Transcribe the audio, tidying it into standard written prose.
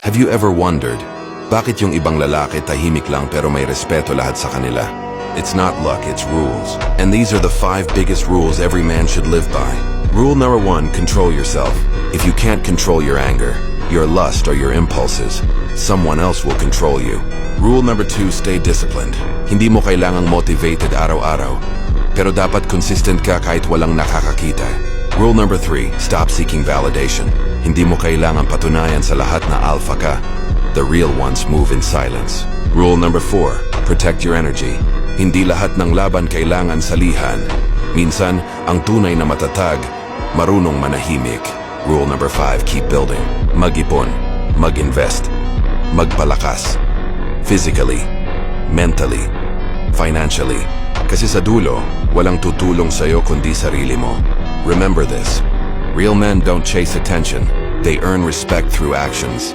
Have you ever wondered, bakit yung ibang lalaki tahimik lang pero may respeto lahat sa kanila? It's not luck, it's rules. And these are the 5 biggest rules every man should live by. Rule number 1, control yourself. If you can't control your anger, your lust, or your impulses, someone else will control you. Rule number 2, stay disciplined. Hindi mo kailangang motivated araw-araw, pero dapat consistent ka kahit walang nakakakita. Rule number 3, stop seeking validation. Hindi mo kailangang patunayan sa lahat na alpha ka. The real ones move in silence. Rule number 4, protect your energy. Hindi lahat ng laban kailangan salihan. Minsan, ang tunay na matatag, marunong manahimik. Rule number 5, keep building. Mag-ipon, mag-invest, magpalakas. Physically, mentally, financially. Kasi sa dulo, walang tutulong sa'yo kundi sarili mo. Remember this. Real men don't chase attention. They earn respect through actions.